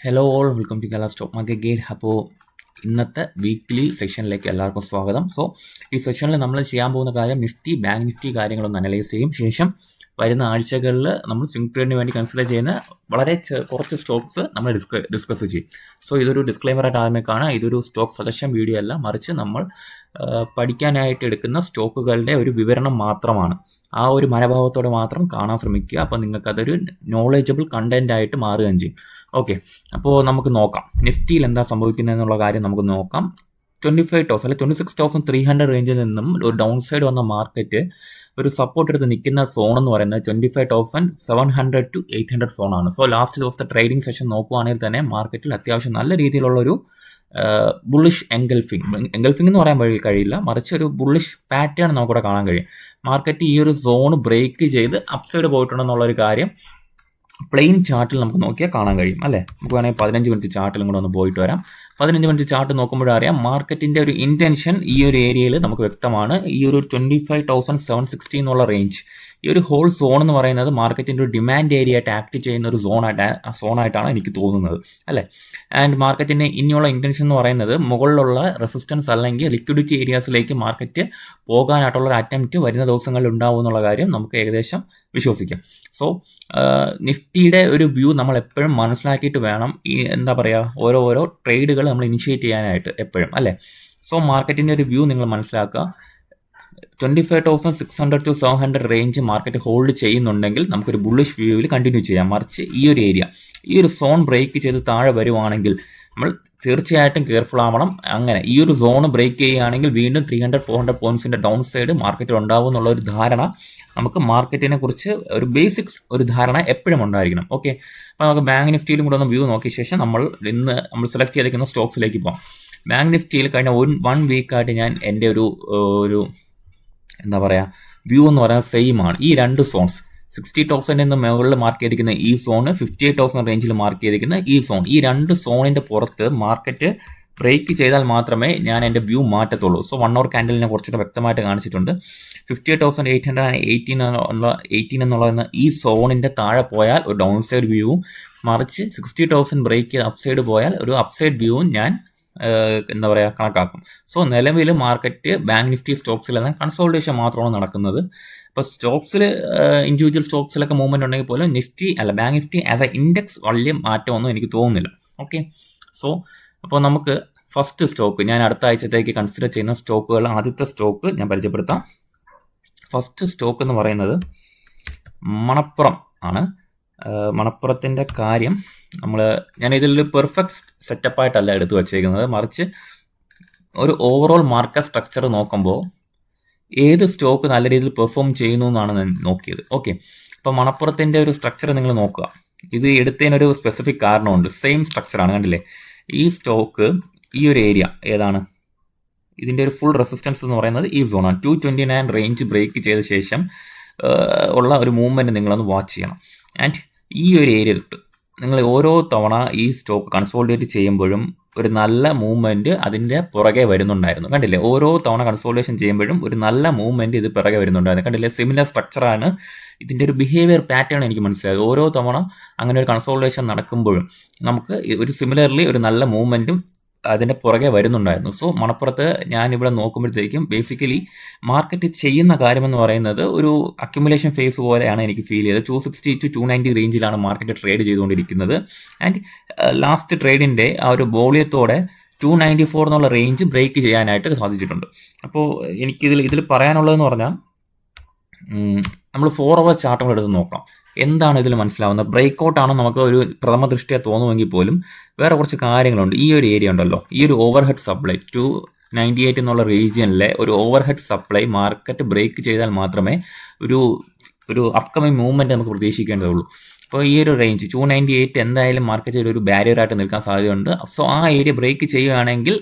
Hello all welcome to Kerala stock market guide. അപ്പോൾ ഇന്നത്തെ weekly സെഷനിലേക്ക് എല്ലാവർക്കും സ്വാഗതം. സോ ഈ സെഷനിൽ നമ്മൾ ചെയ്യാൻ പോകുന്ന കാര്യം ബാങ്ക് നിഫ്റ്റി കാര്യങ്ങളൊന്ന് അനലൈസ് ചെയ്യും. ശേഷം വരുന്ന ആഴ്ചകളിൽ നമ്മൾ സ്വിംഗ് ട്രേഡിന് വേണ്ടി കൺസിഡർ ചെയ്യുന്ന വളരെ കുറച്ച് സ്റ്റോക്സ് നമ്മൾ ഡിസ്കസ് ചെയ്യും. സോ ഇതൊരു ഡിസ്ക്ലൈമറായിട്ട് ആദ്യമേ കാണാം. ഇതൊരു സ്റ്റോക്ക് സജഷൻ വീഡിയോ അല്ല, മറിച്ച് നമ്മൾ പഠിക്കാനായിട്ട് എടുക്കുന്ന സ്റ്റോക്കുകളുടെ ഒരു വിവരണം മാത്രമാണ്. ആ ഒരു മനോഭാവത്തോടെ മാത്രം കാണാൻ ശ്രമിക്കുക. അപ്പോൾ നിങ്ങൾക്ക് അതൊരു നോളജബിൾ കണ്ടന്റ് ആയിട്ട് മാറുകയും ചെയ്യും. ഓക്കെ, അപ്പോൾ നമുക്ക് നോക്കാം നിഫ്റ്റിയിൽ എന്താ സംഭവിക്കുന്നത് എന്നുള്ള കാര്യം നമുക്ക് നോക്കാം. 25,000 അല്ലെങ്കിൽ 26,300 റേഞ്ചിൽ നിന്നും ഒരു ഡൗൺ സൈഡ് വന്ന മാർക്കറ്റ് ഒരു സപ്പോർട്ട് എടുത്ത് നിൽക്കുന്ന സോൺ എന്ന് പറയുന്നത് 25,700 to 800 സോണാണ്. സോ ലാസ്റ്റ് ദിവസത്തെ ട്രേഡിംഗ് സെഷൻ നോക്കുകയാണെങ്കിൽ തന്നെ മാർക്കറ്റിൽ അത്യാവശ്യം നല്ല രീതിയിലുള്ള ഒരു ബുള്ളിഷ് എൻഗൾഫിംഗ് എന്ന് പറയാൻ കഴിയില്ല, മറിച്ച് ഒരു ബുള്ളിഷ് പാറ്റേൺ നമുക്കിവിടെ കാണാൻ കഴിയും. മാർക്കറ്റ് ഈ ഒരു സോൺ ബ്രേക്ക് ചെയ്ത് അപ്സൈഡ് പോയിട്ടുണ്ടെന്നുള്ളൊരു കാര്യം പ്ലെയിൻ ചാർട്ടിൽ നമുക്ക് നോക്കിയാൽ കാണാൻ കഴിയും അല്ലേ. നമുക്ക് വേണമെങ്കിൽ 15 മിനിറ്റ് ചാർട്ടിലും കൂടെ ഒന്ന് പോയിട്ട് വരാം. 15 മിനിറ്റ് ചാർട്ട് നോക്കുമ്പോഴറിയാം മാർക്കറ്റിന്റെ ഒരു ഇന്റൻഷൻ ഈ ഒരു ഏരിയയിൽ നമുക്ക് വ്യക്തമാണ്. ഈ ഒരു 25,760 എന്നുള്ള റേഞ്ച്, ഈ ഒരു ഹോൾ സോൺ എന്ന് പറയുന്നത് മാർക്കറ്റിന്റെ ഒരു ഡിമാൻഡ് ഏരിയ ആയിട്ട് ആക്ട് ചെയ്യുന്ന ഒരു സോണായിട്ടാണ് എനിക്ക് തോന്നുന്നത് അല്ലേ. ആൻഡ് മാർക്കറ്റിന്റെ ഇനിയുള്ള ഇന്റൻഷൻ എന്ന് പറയുന്നത് മുകളിലുള്ള റെസിസ്റ്റൻസ് അല്ലെങ്കിൽ ലിക്വിഡിറ്റി ഏരിയാസിലേക്ക് മാർക്കറ്റ് പോകാനായിട്ടുള്ള ഒരു അറ്റംപ്റ്റ് വരുന്ന ദിവസങ്ങളിൽ ഉണ്ടാവും എന്നുള്ള കാര്യം നമുക്ക് ഏകദേശം വിശ്വസിക്കാം. സോ നിഫ്റ്റിയുടെ ഒരു വ്യൂ നമ്മൾ എപ്പോഴും മനസ്സിലാക്കിയിട്ട് വേണം ഈ എന്താ പറയുക ഓരോ ട്രേഡുകൾ നമ്മൾ ഇനിഷ്യേറ്റ് ചെയ്യാനായിട്ട് എപ്പോഴും അല്ലേ. സോ മാർക്കറ്റിന്റെ ഒരു വ്യൂ നിങ്ങൾ മനസ്സിലാക്കുക. 25,600 to 700 റേഞ്ച് മാർക്കറ്റ് ഹോൾഡ് ചെയ്യുന്നുണ്ടെങ്കിൽ നമുക്കൊരു ബുള്ളിഷ് വ്യൂവിൽ കണ്ടിന്യൂ ചെയ്യാം. മറിച്ച് ഈ ഒരു ഏരിയ, ഈ ഒരു സോൺ ബ്രേക്ക് ചെയ്ത് താഴെ വരുവാണെങ്കിൽ നമ്മൾ തീർച്ചയായിട്ടും കെയർഫുൾ ആവണം. അങ്ങനെ ഈ ഒരു സോൺ ബ്രേക്ക് ചെയ്യുകയാണെങ്കിൽ വീണ്ടും 300-400 പോയിന്റ്സിന്റെ ഡൗൺ സൈഡ് മാർക്കറ്റിൽ ഉണ്ടാവും എന്നുള്ള ഒരു ധാരണ നമുക്ക് മാർക്കറ്റിനെ കുറിച്ച് ഒരു ബേസിക്സ് ഒരു ധാരണ എപ്പോഴും ഉണ്ടായിരിക്കണം. ഓക്കെ, അപ്പോൾ നമുക്ക് ബാങ്ക് നിഫ്റ്റിയിലും കൂടെ ഒന്ന് വ്യൂ നോക്കിയ ശേഷം നമ്മൾ സെലക്ട് ചെയ്തിരിക്കുന്ന സ്റ്റോക്സിലേക്ക് പോകാം. ബാങ്ക് നിഫ്റ്റിയിൽ കഴിഞ്ഞ 1 വീക്കായിട്ട് ഞാൻ എൻ്റെ ഒരു എന്താ പറയുക വ്യൂ എന്ന് പറയുന്നത് സെയിം ആണ്. ഈ രണ്ട് സോൺസ് 60,000 എന്ന് മുകളിൽ മാർക്ക് ചെയ്തിരിക്കുന്ന ഈ സോണ്, 58,000 റേഞ്ചിൽ മാർക്ക് ചെയ്തിരിക്കുന്ന ഈ സോൺ, ഈ രണ്ട് സോണിന്റെ പുറത്ത് മാർക്കറ്റ് ബ്രേക്ക് ചെയ്താൽ മാത്രമേ ഞാൻ എൻ്റെ വ്യൂ മാറ്റത്തുള്ളൂ. സോ 1 hour ക്യാൻഡലിനെ കുറച്ചുകൂടെ വ്യക്തമായിട്ട് കാണിച്ചിട്ടുണ്ട്. 58,818 എന്നുള്ള ഈ സോണിന്റെ താഴെ പോയാൽ ഒരു ഡൗൺ സൈഡ് വ്യൂവും, മറിച്ച് 60,000 ബ്രേക്ക് ചെയ്ത് അപ്സൈഡ് പോയാൽ ഒരു അപ്സൈഡ് വ്യൂവും ഞാൻ എന്താ പറയുക കണക്കാക്കും. സോ നിലവിൽ മാർക്കറ്റ് ബാങ്ക് നിഫ്റ്റി സ്റ്റോക്സിലെല്ലാം കൺസോൾട്ടേഷൻ മാത്രമാണ് നടക്കുന്നത്. ഇപ്പോൾ സ്റ്റോക്സിൽ ഇൻഡിവിജ്വൽ സ്റ്റോക്സിലൊക്കെ മൂവ്മെന്റ് ഉണ്ടെങ്കിൽ പോലും bank Nifty as A index വലിയ മാറ്റമൊന്നും എനിക്ക് തോന്നുന്നില്ല. ഓക്കെ, സോ അപ്പോൾ നമുക്ക് ഫസ്റ്റ് സ്റ്റോക്ക് ഞാൻ അടുത്ത ആഴ്ചത്തേക്ക് കൺസിഡർ ചെയ്യുന്ന സ്റ്റോക്കുകൾ, ആദ്യത്തെ സ്റ്റോക്ക് ഞാൻ പരിചയപ്പെടുത്താം. ഫസ്റ്റ് സ്റ്റോക്ക് എന്ന് പറയുന്നത് മണപ്പുറം ആണ്. മണപ്പുറത്തിൻ്റെ കാര്യം ഞാൻ ഇതിൽ പെർഫെക്റ്റ് സെറ്റപ്പായിട്ടല്ല എടുത്തു വച്ചേക്കുന്നത്, മറിച്ച് ഒരു ഓവറോൾ മാർക്കറ്റ് സ്ട്രക്ചർ നോക്കുമ്പോൾ ഏത് സ്റ്റോക്ക് നല്ല രീതിയിൽ പെർഫോം ചെയ്യുന്നു എന്നാണ് ഞാൻ നോക്കിയത്. ഓക്കെ, അപ്പോൾ മണപ്പുറത്തിൻ്റെ ഒരു സ്ട്രക്ചർ നിങ്ങൾ നോക്കുക. ഇത് എടുത്തതിനൊരു സ്പെസിഫിക് കാരണമുണ്ട്. സെയിം സ്ട്രക്ചറാണ്, കണ്ടില്ലേ. ഈ സ്റ്റോക്ക് ഈ ഒരു ഏരിയ ഏതാണ്, ഇതിൻ്റെ ഒരു ഫുൾ റെസിസ്റ്റൻസ് എന്ന് പറയുന്നത് ഈ സോണാണ്. 229 റേഞ്ച് ബ്രേക്ക് ചെയ്ത ശേഷം ഉള്ള ഒരു മൂവ്മെൻറ്റ് നിങ്ങളൊന്ന് വാച്ച് ചെയ്യണം. ആൻഡ് ഈ ഒരു ഏരിയ തൊട്ട് നിങ്ങൾ ഓരോ തവണ ഈ സ്റ്റോക്ക് കൺസോളിഡേറ്റ് ചെയ്യുമ്പോഴും ഒരു നല്ല മൂവ്മെൻറ്റ് അതിൻ്റെ പുറകെ വരുന്നുണ്ടായിരുന്നു, കണ്ടില്ലേ. ഓരോ തവണ കൺസോളിഡേഷൻ ചെയ്യുമ്പോഴും ഒരു നല്ല മൂവ്മെൻറ്റ് ഇത് പിറകെ വരുന്നുണ്ടായിരുന്നു, കണ്ടില്ലേ. സിമിലർ സ്ട്രക്ചറാണ് ഇതിൻ്റെ ഒരു ബിഹേവിയർ പാറ്റേൺ എനിക്ക് മനസ്സിലായത്. ഓരോ തവണ അങ്ങനെ ഒരു കൺസോളിഡേഷൻ നടക്കുമ്പോഴും നമുക്ക് ഒരു സിമിലർലി ഒരു നല്ല മൂവ്മെൻറ്റും അതിൻ്റെ പുറകെ വരുന്നുണ്ടായിരുന്നു. സോ മണപ്പുറത്ത് ഞാനിവിടെ നോക്കുമ്പോഴത്തേക്കും ബേസിക്കലി മാർക്കറ്റ് ചെയ്യുന്ന കാര്യമെന്ന് പറയുന്നത് ഒരു അക്യുമുലേഷൻ ഫേസ് പോലെയാണ് എനിക്ക് ഫീൽ ചെയ്തത്. 260 to 290 റേഞ്ചിലാണ് മാർക്കറ്റ് ട്രേഡ് ചെയ്തുകൊണ്ടിരിക്കുന്നത്. ആൻഡ് ലാസ്റ്റ് ട്രേഡിൻ്റെ ആ ഒരു വോളിയത്തോടെ 294 എന്നുള്ള റേഞ്ച് ബ്രേക്ക് ചെയ്യാനായിട്ട് സാധിച്ചിട്ടുണ്ട്. അപ്പോൾ ഇതിൽ പറയാനുള്ളതെന്ന് പറഞ്ഞാൽ നമ്മൾ 4 hour ചാർട്ടുകൾ എടുത്ത് നോക്കണം. എന്താണ് ഇതിൽ മനസ്സിലാവുന്നത്? ബ്രേക്ക് ഔട്ട് ആണ് നമുക്ക് ഒരു പ്രഥമ ദൃഷ്ടിയെ തോന്നുമെങ്കിൽ പോലും വേറെ കുറച്ച് കാര്യങ്ങളുണ്ട്. ഈ ഒരു ഏരിയ ഉണ്ടല്ലോ, ഈ ഒരു ഓവർഹെഡ് സപ്ലൈ 298 എന്നുള്ള റീജിയനിലെ ഒരു ഓവർഹെഡ് സപ്ലൈ മാർക്കറ്റ് ബ്രേക്ക് ചെയ്താൽ മാത്രമേ ഒരു അപ്കമിങ് മൂവ്മെൻറ്റ് നമുക്ക് പ്രതീക്ഷിക്കേണ്ടതുള്ളൂ. അപ്പോൾ ഈ ഒരു റേഞ്ച് 298 എന്തായാലും മാർക്കറ്റിൽ ഒരു ബാരിയർ ആയിട്ട് നിൽക്കാൻ സാധ്യതയുണ്ട്. സോ ആ ഏരിയ ബ്രേക്ക് ചെയ്യുകയാണെങ്കിൽ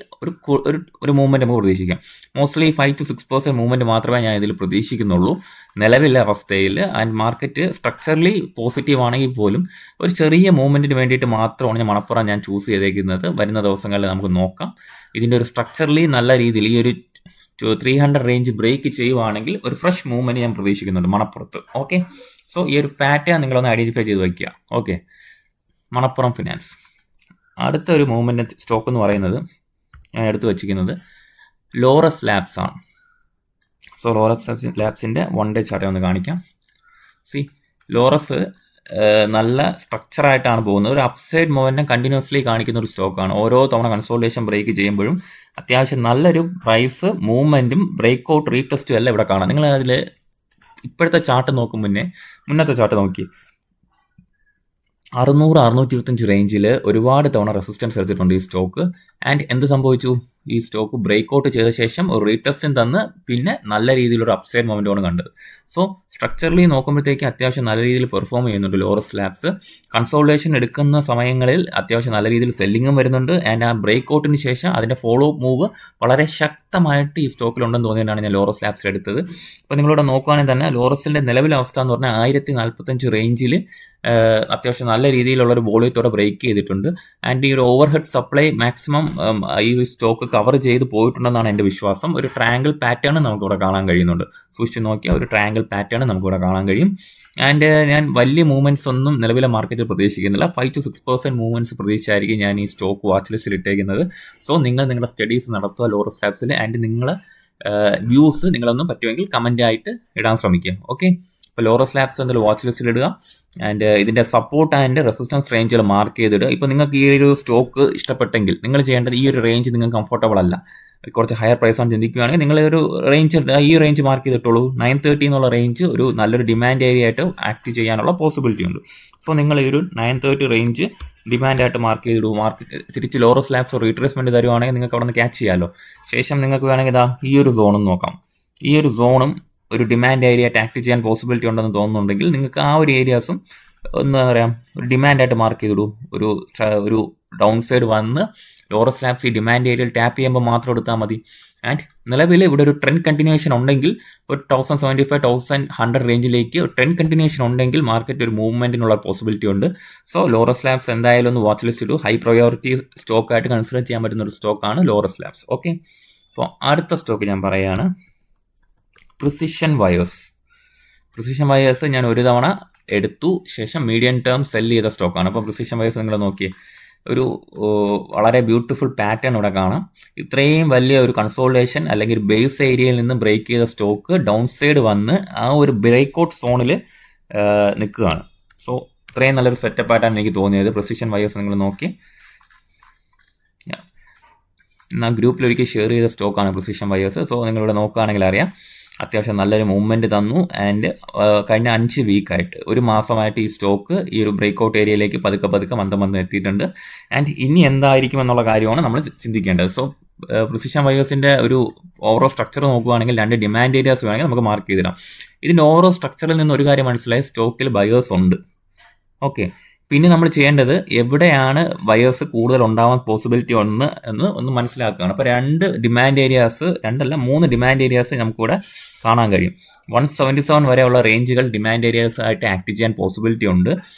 ഒരു മൂവ്മെൻറ്റ് നമുക്ക് പ്രതീക്ഷിക്കാം. മോസ്റ്റ്ലി 5 to 6% മൂവ്മെൻറ്റ് മാത്രമേ ഞാൻ ഇതിൽ പ്രതീക്ഷിക്കുന്നുള്ളൂ നിലവിലെ അവസ്ഥയിൽ. ആൻഡ് മാർക്കറ്റ് സ്ട്രക്ചറലി പോസിറ്റീവ് ആണെങ്കിൽ പോലും ഒരു ചെറിയ മൂവ്മെൻറ്റിന് വേണ്ടിയിട്ട് മാത്രമാണ് ഞാൻ മണപ്പുറം ചൂസ് ചെയ്തേക്കുന്നത്. വരുന്ന ദിവസങ്ങളിൽ നമുക്ക് നോക്കാം. ഇതിൻ്റെ ഒരു സ്ട്രക്ചറലി നല്ല രീതിയിൽ ഈ ഒരു 300 റേഞ്ച് ബ്രേക്ക് ചെയ്യുവാണെങ്കിൽ ഒരു ഫ്രഷ് മൂവ്മെൻറ്റ് ഞാൻ പ്രതീക്ഷിക്കുന്നുണ്ട് മണപ്പുറത്ത്. ഓക്കെ, സോ ഈ ഒരു പാറ്റേൺ നിങ്ങളൊന്ന് ഐഡൻറ്റിഫൈ ചെയ്ത് വയ്ക്കുക. ഓക്കെ, മണപ്പുറം ഫിനാൻസ് അടുത്ത ഒരു മൂവ്മെൻറ്റ് സ്റ്റോക്ക് എന്ന് പറയുന്നത് ഞാൻ എടുത്തു വച്ചിരിക്കുന്നത് ലോറസ് ലാബ്സ് ആണ്. സോ ലോറസ് ലാബ്സിൻ്റെ 1 ഡേ ചാർട്ട് ഒന്ന് കാണിക്കാം. സി ലോറസ് നല്ല സ്ട്രക്ചറായിട്ടാണ് പോകുന്നത്. ഒരു അപ്സൈഡ് മൊമെൻറ്റം കണ്ടിന്യൂസ്ലി കാണിക്കുന്ന ഒരു സ്റ്റോക്കാണ്. ഓരോ തവണ കൺസോളിഡേഷൻ ബ്രേക്ക് ചെയ്യുമ്പോഴും അത്യാവശ്യം നല്ലൊരു പ്രൈസ് മൂവ്മെൻറ്റും ബ്രേക്ക് ഔട്ട് റീടെസ്റ്റും എല്ലാം ഇവിടെ കാണാം. നിങ്ങൾ അതിൽ ഇപ്പോഴത്തെ ചാർട്ട് നോക്കും മുന്നത്തെ ചാർട്ട് നോക്കി 600-625 റേഞ്ചിൽ ഒരുപാട് തവണ റെസിസ്റ്റൻസ് എടുത്തിട്ടുണ്ട് ഈ സ്റ്റോക്ക്. ആൻഡ് എന്ത് സംഭവിച്ചു? ഈ സ്റ്റോക്ക് ബ്രേക്ക് ഔട്ട് ചെയ്ത ശേഷം ഒരു റീടെസ്റ്റും തന്ന് പിന്നെ നല്ല രീതിയിലൊരു അപ്സൈഡ് മൊമെൻറ്റമാണ് കണ്ടത്. സോ സ്ട്രക്ചറലി നോക്കുമ്പോഴത്തേക്ക് അത്യാവശ്യം നല്ല രീതിയിൽ പെർഫോം ചെയ്യുന്നുണ്ട് ലോറസ് ലാബ്സ്. കൺസോളിഡേഷൻ എടുക്കുന്ന സമയങ്ങളിൽ അത്യാവശ്യം നല്ല രീതിയിൽ സെല്ലിങ്ങും വരുന്നുണ്ട്. ആൻഡ് ആ ബ്രേക്ക് ഔട്ടിന് ശേഷം അതിൻ്റെ ഫോളോ മൂവ് വളരെ ശക്തമായിട്ട് ഈ സ്റ്റോക്കിലുണ്ടെന്ന് തോന്നിയാണ് ഞാൻ ലോറസ് ലാബ്സിൽ എടുത്തത്. അപ്പോൾ നിങ്ങളിവിടെ നോക്കുകയാണെങ്കിൽ തന്നെ ലോറസിൻ്റെ നിലവിലെ അവസ്ഥ എന്ന് പറഞ്ഞാൽ 1045 റേഞ്ചിൽ അത്യാവശ്യം നല്ല രീതിയിലുള്ളൊരു വോളിയത്തോടെ ബ്രേക്ക് ചെയ്തിട്ടുണ്ട്. ആൻഡ് ഈ ഒരു ഓവർ ഹെഡ് സപ്ലൈ മാക്സിമം ഈ സ്റ്റോക്ക് കവർ ചെയ്ത് പോയിട്ടുണ്ടെന്നാണ് എൻ്റെ വിശ്വാസം. ഒരു ട്രയാങ്കിൾ പാറ്റേൺ നമുക്കിവിടെ കാണാൻ കഴിയുന്നുണ്ട്. സൂക്ഷിച്ച് നോക്കിയാൽ ഒരു ട്രയാങ്കിൾ പാറ്റേൺ നമുക്കിവിടെ കാണാൻ കഴിയും. ആൻഡ് ഞാൻ വലിയ മൂവ്മെൻറ്റ്സ് ഒന്നും നിലവിലെ മാർക്കറ്റിൽ പ്രതീക്ഷിക്കുന്നില്ല. 5-6% മൂവ്മെൻറ്റ്സ് പ്രതീക്ഷിച്ചായിരിക്കും ഞാൻ ഈ സ്റ്റോക്ക് വാച്ച് ലിസ്റ്റിൽ ഇട്ടേക്കുന്നത്. സോ നിങ്ങളുടെ സ്റ്റഡീസ് നടത്തുക ലോറസ് ലാബ്സിൽ. ആൻഡ് നിങ്ങളെ വ്യൂസ് നിങ്ങളൊന്നും പറ്റുമെങ്കിൽ കമൻ്റ് ആയിട്ട് ഇടാൻ ശ്രമിക്കുക. ഓക്കെ, ഇപ്പോൾ ലോറസ് ലാബ്സ് എന്തെങ്കിലും വാച്ച് ലിസ്റ്റിൽ ഇടുക. ആൻഡ് ഇതിൻ്റെ സപ്പോർട്ട് ആൻഡ് റെസിസ്റ്റൻസ് റേഞ്ചുകൾ മാർക്ക് ചെയ്തിടുക. ഇപ്പോൾ നിങ്ങൾക്ക് ഈ ഒരു സ്റ്റോക്ക് ഇഷ്ടപ്പെട്ടെങ്കിൽ നിങ്ങൾ ചെയ്യേണ്ടത് ഈ ഒരു റേഞ്ച് നിങ്ങൾക്ക് കംഫർട്ടബിൾ അല്ല, കുറച്ച് ഹയർ പ്രൈസാണ് ചിന്തിക്കുകയാണെങ്കിൽ നിങ്ങൾ ഒരു റേഞ്ച് ഈ റേഞ്ച് മാർക്ക് ചെയ്തിട്ടുള്ളൂ. 930 എന്നുള്ള റേഞ്ച് ഒരു നല്ലൊരു ഡിമാൻഡ് ഏരിയ ആയിട്ട് ആക്ട് ചെയ്യാനുള്ള പോസിബിലിറ്റി ഉണ്ട്. സോ നിങ്ങൾ ഈ ഒരു 930 റേഞ്ച് ഡിമാൻഡായിട്ട് മാർക്ക് ചെയ്തിടും. തിരിച്ച് ലോറസ് ലാബ്സ് റീട്രേസ്മെൻറ്റ് തരുവാണെങ്കിൽ നിങ്ങൾക്ക് അവിടെ നിന്ന് ക്യാച്ച് ചെയ്യാമല്ലോ. ശേഷം നിങ്ങൾക്ക് വേണമെങ്കിൽ ഈ ഒരു സോണും നോക്കാം. ഈ ഒരു സോണും ഒരു ഡിമാൻഡ് ഏരിയ ആയിട്ട് ആക്ട് ചെയ്യാൻ പോസിബിലിറ്റി ഉണ്ടെന്ന് തോന്നുന്നുണ്ടെങ്കിൽ നിങ്ങൾക്ക് ആ ഒരു ഏരിയാസും എന്താ പറയുക ഒരു ഡിമാൻഡായിട്ട് മാർക്ക് ചെയ്തിടൂ. ഒരു ഡൗൺ സൈഡ് വന്ന് ലോറസ് ലാബ്സ് ഈ ഡിമാൻഡ് ഏരിയയിൽ ടാപ്പ് ചെയ്യുമ്പോൾ മാത്രം എടുത്താൽ മതി. ആൻഡ് നിലവിൽ ഇവിടെ ഒരു ട്രെൻഡ് കണ്ടിന്യൂഷൻ ഉണ്ടെങ്കിൽ ഒരു 1075-1100 റേഞ്ചിലേക്ക് ട്രെൻഡ് കണ്ടിന്യൂഷൻ ഉണ്ടെങ്കിൽ മാർക്കറ്റ് ഒരു മൂവ്മെൻറ്റിനുള്ള പോസിബിലിറ്റി ഉണ്ട്. സോ ലോറസ് ലാബ്സ് എന്തായാലും ഒന്ന് വാച്ച് ലിസ്റ്റ് ഇടൂ. ഹൈ പ്രയോറിറ്റി സ്റ്റോക്കായിട്ട് കൺസിഡർ ചെയ്യാൻ പറ്റുന്ന ഒരു സ്റ്റോക്കാണ് ലോറസ് ലാബ്സ്. ഓക്കെ, അപ്പോൾ അടുത്ത സ്റ്റോക്ക് ഞാൻ പറയുകയാണ് പ്രിസിഷൻ വയേഴ്സ്. ഞാൻ ഒരു തവണ എടുത്തു ശേഷം മീഡിയം ടേം സെല് ചെയ്ത സ്റ്റോക്കാണ്. അപ്പോൾ പ്രിസിഷൻ വയേഴ്സ് നിങ്ങൾ നോക്കിയേ, ഒരു വളരെ ബ്യൂട്ടിഫുൾ പാറ്റേൺ ഇവിടെ കാണാം. ഇത്രയും വലിയ ഒരു കൺസോളിഡേഷൻ അല്ലെങ്കിൽ ഒരു ബേസ് ഏരിയയിൽ നിന്ന് ബ്രേക്ക് ചെയ്ത സ്റ്റോക്ക് ഡൗൺ സൈഡ് വന്ന് ആ ഒരു ബ്രേക്ക് ഔട്ട് സോണിൽ നിൽക്കുകയാണ്. സോ ഇത്രയും നല്ലൊരു സെറ്റപ്പ് ആയിട്ടാണ് എനിക്ക് തോന്നിയത്. പ്രിസിഷൻ വയേഴ്സ് നിങ്ങൾ നോക്കി, എന്നാൽ ഗ്രൂപ്പിൽ ഒരിക്കൽ ഷെയർ ചെയ്ത സ്റ്റോക്കാണ് പ്രിസിഷൻ വയേഴ്സ്. സോ നിങ്ങളിവിടെ നോക്കുകയാണെങ്കിൽ അറിയാം അത്യാവശ്യം നല്ലൊരു മൂവ്മെൻറ്റ് തന്നു. ആൻഡ് കഴിഞ്ഞ 5 വീക്കായിട്ട് ഒരു മാസമായിട്ട് ഈ സ്റ്റോക്ക് ഈ ഒരു ബ്രേക്ക് ഔട്ട് ഏരിയയിലേക്ക് പതുക്കെ മന്ദം എത്തിയിട്ടുണ്ട്. ആൻഡ് ഇനി എന്തായിരിക്കും എന്നുള്ള കാര്യമാണ് നമ്മൾ ചിന്തിക്കേണ്ടത്. സോ പ്രിസിഷൻ വയേഴ്സിൻ്റെ ഒരു ഓവറോൾ സ്ട്രക്ചർ നോക്കുകയാണെങ്കിൽ 2 ഡിമാൻഡ് ഏരിയാസ് വേണമെങ്കിൽ നമുക്ക് മാർക്ക് ചെയ്തിടാം. ഇതിൻ്റെ ഓവറോൾ സ്ട്രക്ചറിൽ നിന്ന് ഒരു കാര്യം മനസ്സിലായി, സ്റ്റോക്കിൽ ബയേഴ്സ് ഉണ്ട്. ഓക്കെ, പിന്നെ നമ്മൾ ചെയ്യേണ്ടത് എവിടെയാണ് ബയേഴ്സ് കൂടുതൽ ഉണ്ടാവാൻ പോസിബിലിറ്റി ഒന്ന് മനസ്സിലാക്കുകയാണ്. അപ്പോൾ 2 ഡിമാൻഡ് ഏരിയാസ്, 3 ഡിമാൻഡ് ഏരിയാസ് നമുക്കിവിടെ കാണാൻ കഴിയും. 177 വരെയുള്ള റേഞ്ചുകൾ ഡിമാൻഡ് ഏരിയാസ് ആയിട്ട് ആക്ട് ചെയ്യാൻ പോസിബിലിറ്റി ഉണ്ട്.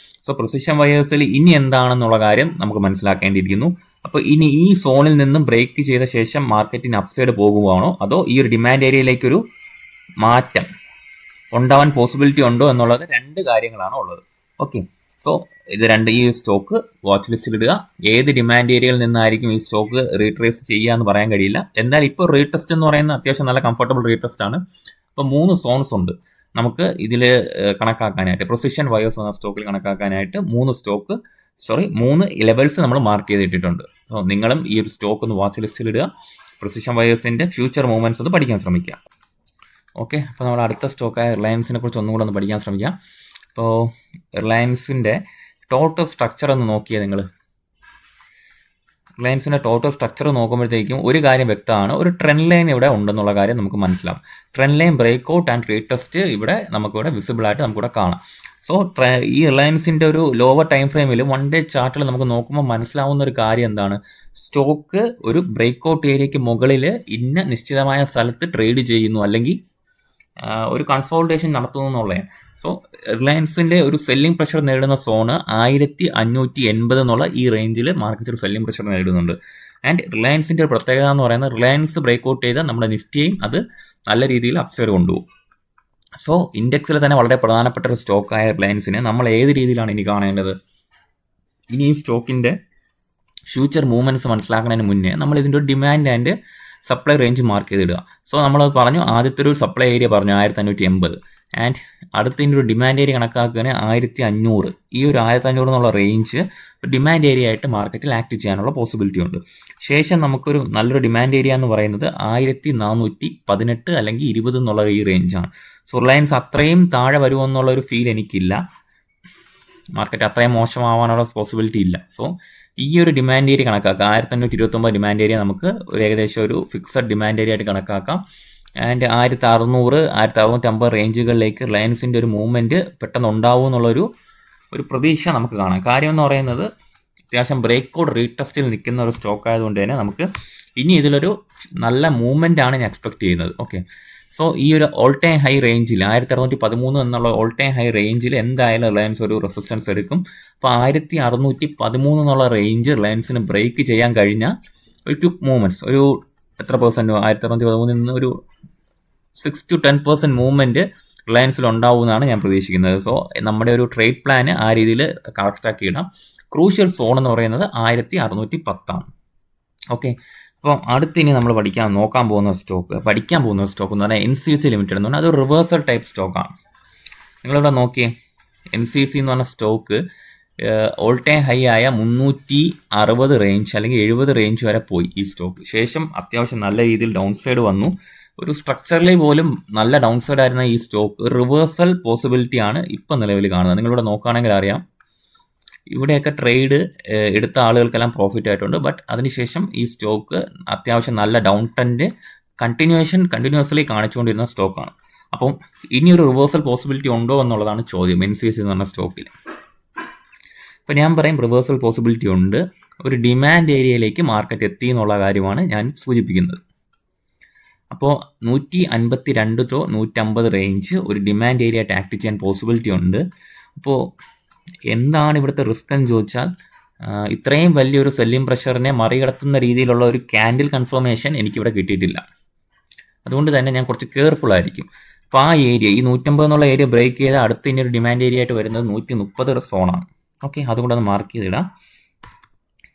സോ പ്രിസിഷൻ വയേഴ്സിൽ ഇനി എന്താണെന്നുള്ള കാര്യം നമുക്ക് മനസ്സിലാക്കേണ്ടിയിരിക്കുന്നു. അപ്പോൾ ഇനി ഈ സോണിൽ നിന്നും ബ്രേക്ക് ചെയ്ത ശേഷം മാർക്കറ്റിന് അപ്സൈഡ് പോകുവാണോ അതോ ഈ ഒരു ഡിമാൻഡ് ഏരിയയിലേക്കൊരു മാറ്റം ഉണ്ടാവാൻ പോസിബിലിറ്റി ഉണ്ടോ എന്നുള്ളത് 2 കാര്യങ്ങളാണ് ഉള്ളത്. ഓക്കെ, സോ ഇത് ഈ സ്റ്റോക്ക് വാച്ച് ലിസ്റ്റിൽ ഇടുക. ഏത് ഡിമാൻഡ് ഏരിയയിൽ നിന്നായിരിക്കും ഈ സ്റ്റോക്ക് റീട്രേസ് ചെയ്യുക എന്ന് പറയാൻ കഴിയില്ല. എന്നാൽ ഇപ്പോൾ റീടെസ്റ്റ് എന്ന് പറയുന്നത് അത്യാവശ്യം നല്ല കംഫർട്ടബിൾ റീടെസ്റ്റ് ആണ്. അപ്പോൾ 3 സോൺസ് ഉണ്ട് നമുക്ക് ഇതിൽ കണക്കാക്കാനായിട്ട്. പ്രിസിഷൻ വയേഴ്സ് എന്ന സ്റ്റോക്കിൽ കണക്കാക്കാനായിട്ട് 3 ലെവൽസ് നമ്മൾ മാർക്ക് ചെയ്തിട്ടുണ്ട്. സോ നിങ്ങളും ഈ ഒരു സ്റ്റോക്ക് ഒന്ന് വാച്ച് ലിസ്റ്റിൽ ഇടുക. പ്രിസിഷൻ വയേഴ്സിൻ്റെ ഫ്യൂച്ചർ മൂവ്മെൻറ്റ്സ് ഒന്ന് പഠിക്കാൻ ശ്രമിക്കുക. ഓക്കെ, അപ്പോൾ നമ്മൾ അടുത്ത സ്റ്റോക്കായ റിലയൻസിനെ കുറിച്ച് ഒന്നും കൂടെ ഒന്ന് പഠിക്കാൻ ശ്രമിക്കാം. അപ്പോൾ റിലയൻസിൻ്റെ ടോട്ടൽ സ്ട്രക്ചർ ഒന്ന് നോക്കിയാൽ നിങ്ങൾ റിലയൻസിൻ്റെ ടോട്ടൽ സ്ട്രക്ചർ നോക്കുമ്പോഴത്തേക്കും ഒരു കാര്യം വ്യക്തമാണ്, ഒരു ട്രെൻഡ് ലൈൻ ഇവിടെ ഉണ്ടെന്നുള്ള കാര്യം നമുക്ക് മനസ്സിലാവും. Trend line break out and retest ഇവിടെ നമുക്കിവിടെ വിസിബിളായിട്ട് നമുക്കിവിടെ കാണാം. സോ ഈ റിലയൻസിൻ്റെ ഒരു ലോവർ ടൈം ഫ്രെയിമിൽ 1 ഡേ ചാർട്ടിൽ നമുക്ക് നോക്കുമ്പോൾ മനസ്സിലാവുന്ന ഒരു കാര്യം എന്താണ്, സ്റ്റോക്ക് ഒരു ബ്രേക്ക് ഔട്ട് ഏരിയയ്ക്ക് മുകളിൽ ഇന്ന നിശ്ചിതമായ സ്ഥലത്ത് ട്രേഡ് ചെയ്യുന്നു അല്ലെങ്കിൽ ഒരു കൺസോൾട്ടേഷൻ നടത്തുന്നു എന്നുള്ളത്. സോ റിലയൻസിൻ്റെ ഒരു സെല്ലിംഗ് പ്രഷർ നേടുന്ന സോണ് 1580 എന്നുള്ള ഈ റേഞ്ചിൽ മാർക്കറ്റ് ഒരു സെല്ലിംഗ് പ്രഷർ നേടുന്നുണ്ട്. ആൻഡ് റിലയൻസിൻ്റെ ഒരു പ്രത്യേകത എന്ന് പറയുന്നത് റിലയൻസ് ബ്രേക്ക് ഔട്ട് ചെയ്ത നമ്മുടെ നിഫ്റ്റിയെയും അത് നല്ല രീതിയിൽ അപ്സൈഡ് കൊണ്ടുപോകും. സോ ഇൻഡെക്സിൽ തന്നെ വളരെ പ്രധാനപ്പെട്ട ഒരു സ്റ്റോക്കായ റിലയൻസിനെ നമ്മൾ ഏത് രീതിയിലാണ് ഇനി കാണേണ്ടത്? ഇനി ഈ സ്റ്റോക്കിൻ്റെ ഫ്യൂച്ചർ മൂവ്മെൻറ്റ്സ് മനസ്സിലാക്കുന്നതിന് മുന്നേ നമ്മൾ ഇതിൻ്റെ ഒരു demand and supply range mark ചെയ്തിടുക. സോ നമ്മൾ പറഞ്ഞു ആദ്യത്തെ ഒരു സപ്ലൈ ഏരിയ പറഞ്ഞു 1580 ആൻഡ് അടുത്തതിൻ്റെ ഒരു ഡിമാൻഡ് ഏരിയ കണക്കാക്കുകയാണെങ്കിൽ 1500. ഈ ഒരു 1500 എന്നുള്ള റേഞ്ച് ഡിമാൻഡ് ഏരിയ ആയിട്ട് മാർക്കറ്റിൽ ആക്ട് ചെയ്യാനുള്ള പോസിബിലിറ്റി ഉണ്ട്. ശേഷം നമുക്കൊരു നല്ലൊരു ഡിമാൻഡ് ഏരിയ എന്ന് പറയുന്നത് 1418 അല്ലെങ്കിൽ 20 എന്നുള്ള ഈ റേഞ്ചാണ്. സോ റിലയൻസ് അത്രയും താഴെ വരുമെന്നുള്ള ഒരു ഫീൽ എനിക്കില്ല. മാർക്കറ്റ് അത്രയും മോശമാവാനുള്ള പോസിബിലിറ്റി ഇല്ല. സോ ഈ ഒരു ഡിമാൻഡ് ഏരിയ കണക്കാക്കാം. 1529 ഡിമാൻഡ് ഏരിയ നമുക്ക് ഒരു ഏകദേശം ഒരു ഫിക്സഡ് ഡിമാൻഡ് ഏരിയ ആയിട്ട് കണക്കാക്കാം. ആൻഡ് 1600 1650 റേഞ്ചുകളിലേക്ക് റിലയൻസിൻ്റെ ഒരു മൂവ്മെൻറ്റ് പെട്ടെന്ന് ഉണ്ടാവും എന്നുള്ളൊരു പ്രതീക്ഷ നമുക്ക് കാണാം. കാര്യം എന്ന് പറയുന്നത് അത്യാവശ്യം ബ്രേക്ക് റീടെസ്റ്റിൽ നിൽക്കുന്ന ഒരു സ്റ്റോക്ക് ആയതുകൊണ്ട് തന്നെ നമുക്ക് ഇനി ഇതിലൊരു നല്ല മൂവ്മെൻ്റ് ആണ് ഞാൻ എക്സ്പെക്ട് ചെയ്യുന്നത്. ഓക്കെ, സോ ഈ ഒരു ഓൾ ടൈം ഹൈ റേഞ്ചിൽ 1613 എന്നുള്ള ഓൾ ടൈം ഹൈ റേഞ്ചിൽ എന്തായാലും റിലയൻസ് ഒരു റെസിസ്റ്റൻസ് എടുക്കും. അപ്പോൾ 1613 എന്നുള്ള റേഞ്ച് റിലയൻസിന് ബ്രേക്ക് ചെയ്യാൻ കഴിഞ്ഞാൽ ഒരു ക്വിക്ക് മൂവ്മെൻറ്റ്സ് ഒരു എത്ര പെർസെൻറ്റ് 1613 നിന്ന് ഒരു 6 to 10% മൂവ്മെൻറ്റ് റിലയൻസിൽ ഉണ്ടാവുമെന്നാണ് ഞാൻ പ്രതീക്ഷിക്കുന്നത്. സോ നമ്മുടെ ഒരു ട്രേഡ് പ്ലാന് ആ രീതിയിൽ കറക്റ്റാക്കി ഇടാം. ക്രൂഷ്യൽ സോൺ എന്ന് പറയുന്നത് 1610 ഓക്കെ. അപ്പം അടുത്തിനി നമ്മൾ നോക്കാൻ പോകുന്ന സ്റ്റോക്ക് എന്ന് പറഞ്ഞാൽ NCC ലിമിറ്റഡ് എന്ന് പറഞ്ഞാൽ അതൊരു റിവേഴ്സൽ ടൈപ്പ് സ്റ്റോക്കാണ്. നിങ്ങളിവിടെ നോക്കിയേ, NCC എന്ന് പറഞ്ഞ സ്റ്റോക്ക് ഓൾ ടൈം ഹൈ ആയ 360 റേഞ്ച് അല്ലെങ്കിൽ 70 റേഞ്ച് വരെ പോയി ഈ സ്റ്റോക്ക്. ശേഷം അത്യാവശ്യം നല്ല രീതിയിൽ ഡൗൺ സൈഡ് വന്നു. ഒരു സ്ട്രക്ചറലി പോലും നല്ല ഡൗൺ സൈഡ് ആയിരുന്ന ഈ സ്റ്റോക്ക് റിവേഴ്സൽ പോസിബിലിറ്റി ആണ് ഇപ്പം നിലവിൽ കാണുന്നത്. നിങ്ങളിവിടെ നോക്കുകയാണെങ്കിൽ അറിയാം, ഇവിടെയൊക്കെ ട്രേഡ് എടുത്ത ആളുകൾക്കെല്ലാം പ്രോഫിറ്റ് ആയിട്ടുണ്ട്. ബട്ട് അതിനുശേഷം ഈ സ്റ്റോക്ക് അത്യാവശ്യം നല്ല ഡൗൺ ട്രെൻഡ് കണ്ടിന്യൂസ്ലി കാണിച്ചുകൊണ്ടിരുന്ന സ്റ്റോക്കാണ്. അപ്പം ഇനിയൊരു റിവേഴ്സൽ പോസിബിലിറ്റി ഉണ്ടോ എന്നുള്ളതാണ് ചോദ്യം NCC എന്ന് പറഞ്ഞ സ്റ്റോക്കിൽ. അപ്പോൾ ഞാൻ പറയും റിവേഴ്സൽ പോസിബിലിറ്റി ഉണ്ട്. ഒരു ഡിമാൻഡ് ഏരിയയിലേക്ക് മാർക്കറ്റ് എത്തി എന്നുള്ള കാര്യമാണ് ഞാൻ സൂചിപ്പിക്കുന്നത്. അപ്പോൾ 152 to 150 റേഞ്ച് ഒരു ഡിമാൻഡ് ഏരിയ ആയിട്ട് ആക്ട് ചെയ്യാൻ പോസിബിലിറ്റി ഉണ്ട്. അപ്പോൾ എന്താണ് ഇവിടുത്തെ റിസ്ക് എന്ന് ചോദിച്ചാൽ ഇത്രയും വലിയൊരു സെല്ലിംഗ് പ്രഷറിനെ മറികടത്തുന്ന രീതിയിലുള്ള ഒരു ക്യാൻഡിൽ കൺഫർമേഷൻ എനിക്കിവിടെ കിട്ടിയിട്ടില്ല. അതുകൊണ്ട് തന്നെ ഞാൻ കുറച്ച് കെയർഫുൾ ആയിരിക്കും. അപ്പോൾ ആ ഏരിയ ഈ 150 എന്നുള്ള ഏരിയ ബ്രേക്ക് ചെയ്ത് അടുത്ത ഇനി ഒരു ഡിമാൻഡ് ഏരിയ ആയിട്ട് വരുന്നത് 130 സോണാണ്. ഓക്കെ, അതുകൊണ്ടൊന്ന് മാർക്ക് ചെയ്തിടാം.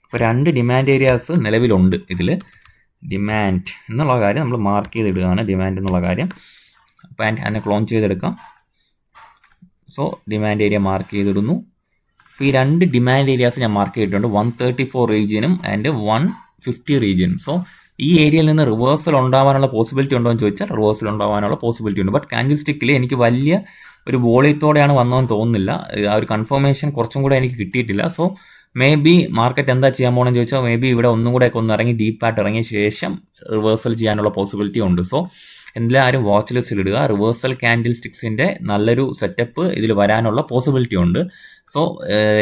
ഇപ്പോൾ 2 ഡിമാൻഡ് ഏരിയാസ് നിലവിലുണ്ട്. ഇതിൽ ഡിമാൻഡ് എന്നുള്ള കാര്യം നമ്മൾ മാർക്ക് ചെയ്തിടുകയാണ്. ഡിമാൻഡ് എന്നുള്ള കാര്യം അപ്പോൾ അതിനെ ക്ലോൺ ചെയ്തെടുക്കാം. സോ ഡിമാൻഡ് ഏരിയ മാർക്ക് ചെയ്തിടുന്നു. അപ്പോൾ ഈ 2 ഡിമാൻഡ് ഏരിയാസ് ഞാൻ മാർക്ക് ചെയ്തിട്ടുണ്ട്, 134 റീജിയനും ആൻഡ് 150 റീജിയനും. സോ ഈ ഏരിയയിൽ നിന്ന് റിവേഴ്സൽ ഉണ്ടാവാനുള്ള പോസിബിലിറ്റി ഉണ്ടോ എന്ന് ചോദിച്ചാൽ റിവേഴ്സൽ ഉണ്ടാവാനുള്ള പോസിബിലിറ്റി ഉണ്ട്. ബട്ട് കാൻഡിൽ സ്റ്റിക്കിൽ എനിക്ക് വലിയ ഒരു വോളിയത്തോടെയാണ് വന്നതെന്ന് തോന്നുന്നില്ല. ആ ഒരു കൺഫർമേഷൻ കുറച്ചും കൂടെ എനിക്ക് കിട്ടിയിട്ടില്ല. സോ മേ ബി മാർക്കറ്റ് എന്താ ചെയ്യാൻ പോകണമെന്ന് ചോദിച്ചാൽ മേ ബി ഇവിടെ ഒന്നും കൂടെ ഒന്ന് ഇറങ്ങി ഡീപ്പായിട്ട് ഇറങ്ങിയ ശേഷം റിവേഴ്സൽ ചെയ്യാനുള്ള പോസിബിലിറ്റി ഉണ്ട്. സോ എല്ലാവരും വാച്ച് ലിസ്റ്റിൽ ഇടുക. റിവേഴ്സൽ ക്യാൻഡിൽ സ്റ്റിക്സിൻ്റെ നല്ലൊരു സെറ്റപ്പ് ഇതിൽ വരാനുള്ള പോസിബിലിറ്റി ഉണ്ട്. സോ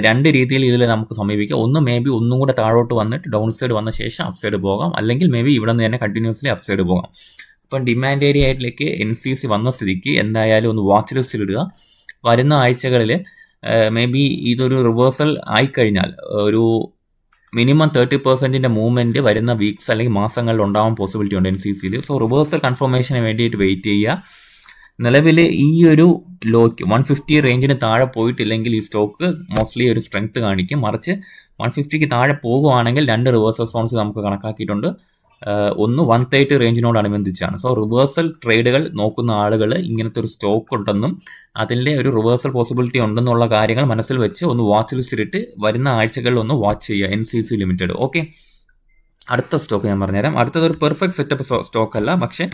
2 രീതിയിൽ ഇതിൽ നമുക്ക് സമീപിക്കാം. ഒന്ന് മേ ബി ഒന്നും കൂടെ താഴോട്ട് വന്നിട്ട് ഡൗൺ സൈഡ് വന്ന ശേഷം അപ്പ് സൈഡ് പോകാം, അല്ലെങ്കിൽ മേ ബി ഇവിടെ നിന്ന് തന്നെ കണ്ടിന്യൂസ്ലി അപ്പ് സൈഡ് പോകാം. ഇപ്പം ഡിമാൻഡ് ഏരിയയിലേക്ക് NCC വന്ന സ്ഥിതിക്ക് എന്തായാലും ഒന്ന് വാച്ച് ലിസ്റ്റിൽ ഇടുക. വരുന്ന ആഴ്ചകളിൽ മേ ബി ഇതൊരു റിവേഴ്സൽ ആയിക്കഴിഞ്ഞാൽ ഒരു മിനിമം 30% മൂവ്മെൻറ്റ് വരുന്ന വീക്സ് അല്ലെങ്കിൽ മാസങ്ങളിൽ ഉണ്ടാവാൻ പോസിബിലിറ്റി ഉണ്ട് NCCയിൽ. സോ റിവേഴ്സൽ കൺഫർമേഷന് വേണ്ടിയിട്ട് വെയിറ്റ് ചെയ്യുക. നിലവിൽ ഈ ഒരു ലോക്ക് 150 റേഞ്ചിന് താഴെ പോയിട്ടില്ലെങ്കിൽ ഈ സ്റ്റോക്ക് മോസ്റ്റ്ലി ഒരു സ്ട്രെങ്ത് കാണിക്കും. മറിച്ച് 150ക്ക് താഴെ പോകുവാണെങ്കിൽ 2 റിവേഴ്സൽ സോൺസ് നമുക്ക് കണക്കാക്കിയിട്ടുണ്ട്. ഒന്ന് 130 റേഞ്ചിനോടനുബന്ധിച്ചാണ്. സോ റിവേഴ്സൽ ട്രേഡുകൾ നോക്കുന്ന ആളുകൾ ഇങ്ങനത്തെ ഒരു സ്റ്റോക്ക് ഉണ്ടെന്നും അതിൻ്റെ ഒരു റിവേഴ്സൽ പോസിബിലിറ്റി ഉണ്ടെന്നുള്ള കാര്യങ്ങൾ മനസ്സിൽ വെച്ച് ഒന്ന് വാച്ച് ലിസ്റ്റിലിട്ട് വരുന്ന ആഴ്ചകളിൽ ഒന്ന് വാച്ച് ചെയ്യുക NCC ലിമിറ്റഡ്. ഓക്കെ, അടുത്ത സ്റ്റോക്ക് ഞാൻ പറഞ്ഞുതരാം. അടുത്തത് ഒരു പെർഫെക്റ്റ് സെറ്റപ്പ് സ്റ്റോക്ക് അല്ല, പക്ഷേ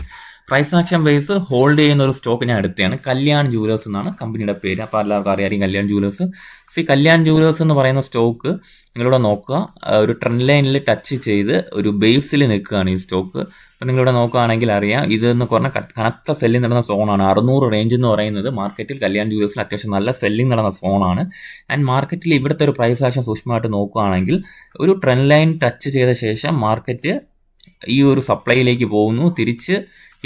പ്രൈസ് ആക്ഷൻ ബേസ് ഹോൾഡ് ചെയ്യുന്ന ഒരു സ്റ്റോക്ക് ഞാൻ എടുത്തതാണ്. കല്യാൺ ജുവലേഴ്സ് എന്നാണ് കമ്പനിയുടെ പേര്. അപ്പോൾ എല്ലാവർക്കും അറിയാം കല്യാൺ ജുവലേഴ്സ്. കല്യാൺ ജുവലേഴ്സ് എന്ന് പറയുന്ന സ്റ്റോക്ക് നിങ്ങളിവിടെ നോക്കുക, ഒരു ട്രെൻഡ് ലൈനിൽ ടച്ച് ചെയ്ത് ഒരു ബേസിൽ നിൽക്കുകയാണ് ഈ സ്റ്റോക്ക്. അപ്പോൾ നിങ്ങളിവിടെ നോക്കുകയാണെങ്കിൽ അറിയാം, ഇതെന്ന് പറഞ്ഞാൽ കനത്ത സെല്ലിംഗ് നടന്ന സോണാണ്. 600 റേഞ്ച് എന്ന് പറയുന്നത് മാർക്കറ്റിൽ കല്യാൺ ജുവലേഴ്സിൽ അത്യാവശ്യം നല്ല സെല്ലിംഗ് നടന്ന സോണാണ്. ആൻഡ് മാർക്കറ്റിൽ ഇവിടുത്തെ ഒരു പ്രൈസ് ആക്ഷൻ സൂക്ഷ്മമായിട്ട് നോക്കുകയാണെങ്കിൽ ഒരു ട്രെൻഡ് ലൈൻ ടച്ച് ചെയ്ത ശേഷം മാർക്കറ്റ് ഈ ഒരു സപ്ലൈയിലേക്ക് പോകുന്നു, തിരിച്ച്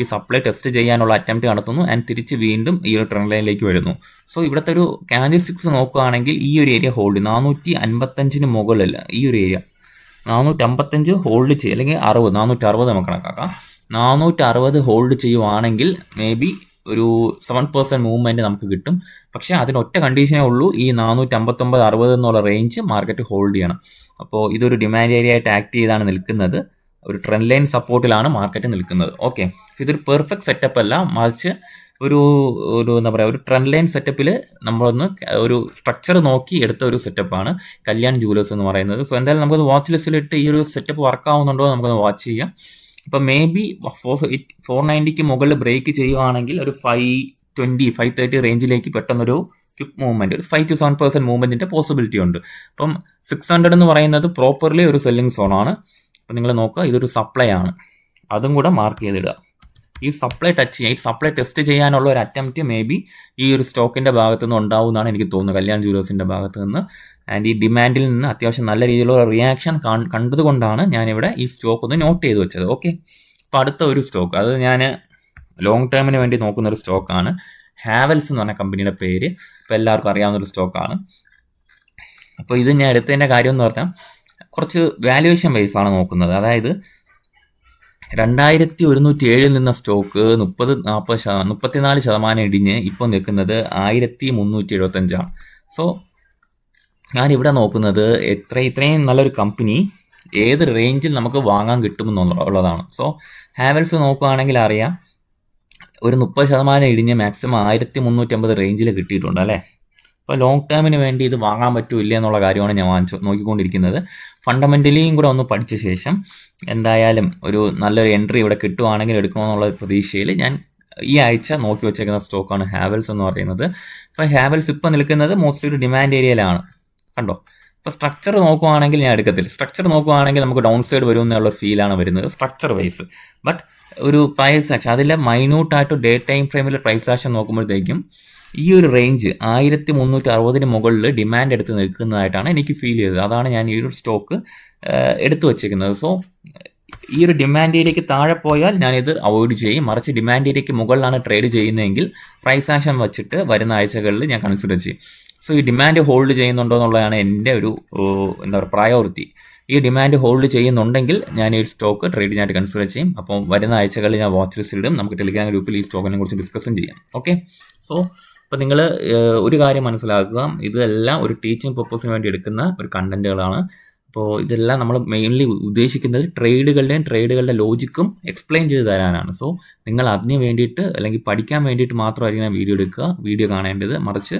ഈ സപ്ലൈ ടെസ്റ്റ് ചെയ്യാനുള്ള അറ്റംപ്റ്റ് നടത്തുന്നു ആൻഡ് തിരിച്ച് വീണ്ടും ഈ ഒരു ട്രെൻഡ് ലൈനിലേക്ക് വരുന്നു. സോ ഇവിടുത്തെ ഒരു ക്യാൻഡിൽ സ്റ്റിക്സ് നോക്കുകയാണെങ്കിൽ ഈ ഒരു ഏരിയ ഹോൾഡ് 455 മുകളിലല്ല, ഈ ഒരു ഏരിയ 455 ഹോൾഡ് ചെയ്യുക, അല്ലെങ്കിൽ 460 നമുക്ക് കണക്കാക്കാം. 460 ഹോൾഡ് ചെയ്യുവാണെങ്കിൽ മേ ബി ഒരു 7% മൂവ്മെൻറ്റ് നമുക്ക് കിട്ടും. പക്ഷേ അതിനൊറ്റ കണ്ടീഷനേ ഉള്ളൂ, ഈ 459-60 എന്നുള്ള റേഞ്ച് മാർക്കറ്റ് ഹോൾഡ് ചെയ്യണം. അപ്പോൾ ഇതൊരു ഡിമാൻഡ് ഏരിയ ആയിട്ട് ആക്ട് ചെയ്താണ് നിൽക്കുന്നത്. ഒരു ട്രെൻഡ് ലൈൻ സപ്പോർട്ടിലാണ് മാർക്കറ്റ് നിൽക്കുന്നത്. ഓക്കെ, ഇതൊരു പെർഫെക്റ്റ് സെറ്റപ്പ് അല്ല, മറിച്ച് ഒരു എന്താ പറയുക, ഒരു ട്രെൻഡ് ലൈൻ സെറ്റപ്പിൽ നമ്മളൊന്ന് ഒരു സ്ട്രക്ചർ നോക്കി എടുത്ത ഒരു സെറ്റപ്പാണ് കല്യാൺ ജുവലേഴ്സ് എന്ന് പറയുന്നത്. സോ എന്തായാലും നമുക്കത് വാച്ച് ലിസ്റ്റിലിട്ട് ഈ ഒരു സെറ്റപ്പ് വർക്ക് ആവുന്നുണ്ടോ നമുക്കൊന്ന് വാച്ച് ചെയ്യാം. ഇപ്പം മേ ബി 490 മുകളിൽ ബ്രേക്ക് ചെയ്യുവാണെങ്കിൽ ഒരു 520 530 റേഞ്ചിലേക്ക് പെട്ടെന്നൊരു ക്വിക്ക് മൂവ്മെന്റ്, ഒരു 5 to 7% മൂവ്മെന്റിന്റെ പോസിബിലിറ്റി ഉണ്ട്. അപ്പം 600 എന്ന് പറയുന്നത് പ്രോപ്പർലി ഒരു സെല്ലിംഗ് സോൺ ആണ്. അപ്പം നിങ്ങൾ നോക്കുക, ഇതൊരു സപ്ലൈ ആണ്, അതും കൂടെ മാർക്ക് ചെയ്തിടുക. ഈ സപ്ലൈ ടച്ച് ചെയ്യാൻ, ഈ സപ്ലൈ ടെസ്റ്റ് ചെയ്യാനുള്ള ഒരു അറ്റംപ്റ്റ് മേ ബി ഈ ഒരു സ്റ്റോക്കിന്റെ ഭാഗത്തു നിന്ന് ഉണ്ടാവുമെന്നാണ് എനിക്ക് തോന്നുന്നത്, കല്യാൺ ജുവലേഴ്സിന്റെ ഭാഗത്ത് നിന്ന്. ആൻഡ് ഈ ഡിമാൻഡിൽ നിന്ന് അത്യാവശ്യം നല്ല രീതിയിലുള്ള റിയാക്ഷൻ കണ്ടതുകൊണ്ടാണ് ഞാനിവിടെ ഈ സ്റ്റോക്ക് ഒന്ന് നോട്ട് ചെയ്ത് വെച്ചത്. ഓക്കെ, അപ്പോൾ അടുത്ത ഒരു സ്റ്റോക്ക്, അത് ഞാൻ ലോങ് ടേമിന് വേണ്ടി നോക്കുന്ന ഒരു സ്റ്റോക്കാണ്. ഹാവൽസ് എന്ന് പറഞ്ഞ കമ്പനിയുടെ പേര് ഇപ്പോൾ എല്ലാവർക്കും അറിയാവുന്ന ഒരു സ്റ്റോക്കാണ്. അപ്പോൾ ഇത് ഞാൻ എടുത്തതിൻ്റെ കാര്യം എന്ന് പറഞ്ഞാൽ കുറച്ച് വാല്യുവേഷൻ വൈസ് ആണ് നോക്കുന്നത്. അതായത് 2107 നിന്ന സ്റ്റോക്ക് 34% ഇടിഞ്ഞ് ഇപ്പോൾ നിൽക്കുന്നത് 1375. സോ ഞാനിവിടെ നോക്കുന്നത് ഇത്രയും നല്ലൊരു കമ്പനി ഏത് റേഞ്ചിൽ നമുക്ക് വാങ്ങാൻ കിട്ടുമെന്നുള്ളതാണ്. സോ ഹാവൽസ് നോക്കുകയാണെങ്കിൽ അറിയാം, ഒരു 30% ഇടിഞ്ഞ് മാക്സിമം 1350 റേഞ്ചിൽ കിട്ടിയിട്ടുണ്ട് അല്ലേ. അപ്പോൾ ലോങ് ടേമിന് വേണ്ടി ഇത് വാങ്ങാൻ പറ്റൂല്ല എന്നുള്ള കാര്യമാണ് ഞാൻ നോക്കിക്കൊണ്ടിരിക്കുന്നത്. ഫണ്ടമെൻ്റലിയും കൂടെ ഒന്ന് പഠിച്ച ശേഷം എന്തായാലും ഒരു നല്ലൊരു എൻട്രി ഇവിടെ കിട്ടുവാണെങ്കിൽ എടുക്കണമെന്നുള്ള പ്രതീക്ഷയിൽ ഞാൻ ഈ ആഴ്ച നോക്കി വെച്ചേക്കുന്ന സ്റ്റോക്കാണ് ഹാവൽസ് എന്ന് പറയുന്നത്. അപ്പോൾ ഹാവൽസ് ഇപ്പോൾ നിൽക്കുന്നത് മോസ്റ്റ്ലി ഒരു ഡിമാൻഡ് ഏരിയയിലാണ്, കണ്ടോ. ഇപ്പോൾ സ്ട്രക്ചർ നോക്കുവാണെങ്കിൽ ഞാൻ എടുക്കത്തില്ല. സ്ട്രക്ചർ നോക്കുവാണെങ്കിൽ നമുക്ക് ഡൗൺ സൈഡ് വരും എന്നുള്ള ഫീലാണ് വരുന്നത് സ്ട്രക്ചർ വൈസ്. ബട്ട് ഒരു പ്രൈസ് ആക്ഷൻ, അതിലെ മൈന്യൂട്ടായിട്ട് ഡേ ടൈം ഫ്രെയിമിൽ പ്രൈസ് ആക്ഷൻ നോക്കുമ്പോഴത്തേക്കും ഈ ഒരു റേഞ്ച് 1360 മുകളിൽ ഡിമാൻഡ് എടുത്ത് നിൽക്കുന്നതായിട്ടാണ് എനിക്ക് ഫീൽ ചെയ്തത്. അതാണ് ഞാൻ ഈ ഒരു സ്റ്റോക്ക് എടുത്തു വച്ചേക്കുന്നത്. സോ ഈ ഒരു ഡിമാൻഡ് ഏരിയയ്ക്ക് താഴെ പോയാൽ ഞാനിത് അവോയ്ഡ് ചെയ്യും, മറിച്ച് ഡിമാൻഡ് ഏരിയയ്ക്ക് മുകളിലാണ് ട്രേഡ് ചെയ്യുന്നതെങ്കിൽ പ്രൈസ് ആക്ഷൻ വെച്ചിട്ട് വരുന്ന ആഴ്ചകളിൽ ഞാൻ കൺസിഡർ ചെയ്യും. സോ ഈ ഡിമാൻഡ് ഹോൾഡ് ചെയ്യുന്നുണ്ടോ എന്നുള്ളതാണ് എൻ്റെ ഒരു എന്താ പറയുക പ്രയോറിറ്റി. ഈ ഡിമാൻഡ് ഹോൾഡ് ചെയ്യുന്നുണ്ടെങ്കിൽ ഞാൻ ഈ സ്റ്റോക്ക് ട്രേഡിനായിട്ട് കൺസിഡർ ചെയ്യും. അപ്പോൾ വരുന്ന ആഴ്ചകളിൽ ഞാൻ വാച്ച് ലിസ്റ്റിലിടും. നമുക്ക് ടെലിഗ്രാം ഗ്രൂപ്പിൽ ഈ സ്റ്റോക്കിനെ കുറിച്ച് ഡിസ്കസും ചെയ്യാം. ഓക്കെ, സോ അപ്പോൾ നിങ്ങൾ ഒരു കാര്യം മനസ്സിലാക്കുക, ഇതെല്ലാം ഒരു ടീച്ചിങ് പർപ്പസിന് വേണ്ടി എടുക്കുന്ന ഒരു കണ്ടന്റുകളാണ്. അപ്പോൾ ഇതെല്ലാം നമ്മൾ മെയിൻലി ഉദ്ദേശിക്കുന്നത് ട്രേഡുകളുടെ ലോജിക്കും എക്സ്പ്ലെയിൻ ചെയ്ത് തരാനാണ്. സോ നിങ്ങൾ അതിന് വേണ്ടിയിട്ട് അല്ലെങ്കിൽ പഠിക്കാൻ വേണ്ടിയിട്ട് മാത്രമായിരിക്കും ഞാൻ വീഡിയോ കാണേണ്ടത്, മറിച്ച്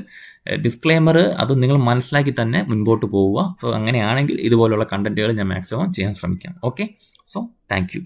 ഡിസ്ക്ലെയിമർ അത് നിങ്ങൾ മനസ്സിലാക്കി തന്നെ മുൻപോട്ട് പോവുക. അപ്പോൾ അങ്ങനെയാണെങ്കിൽ ഇതുപോലുള്ള കണ്ടന്റുകൾ ഞാൻ മാക്സിമം ചെയ്യാൻ ശ്രമിക്കാം. Okay, so thank you.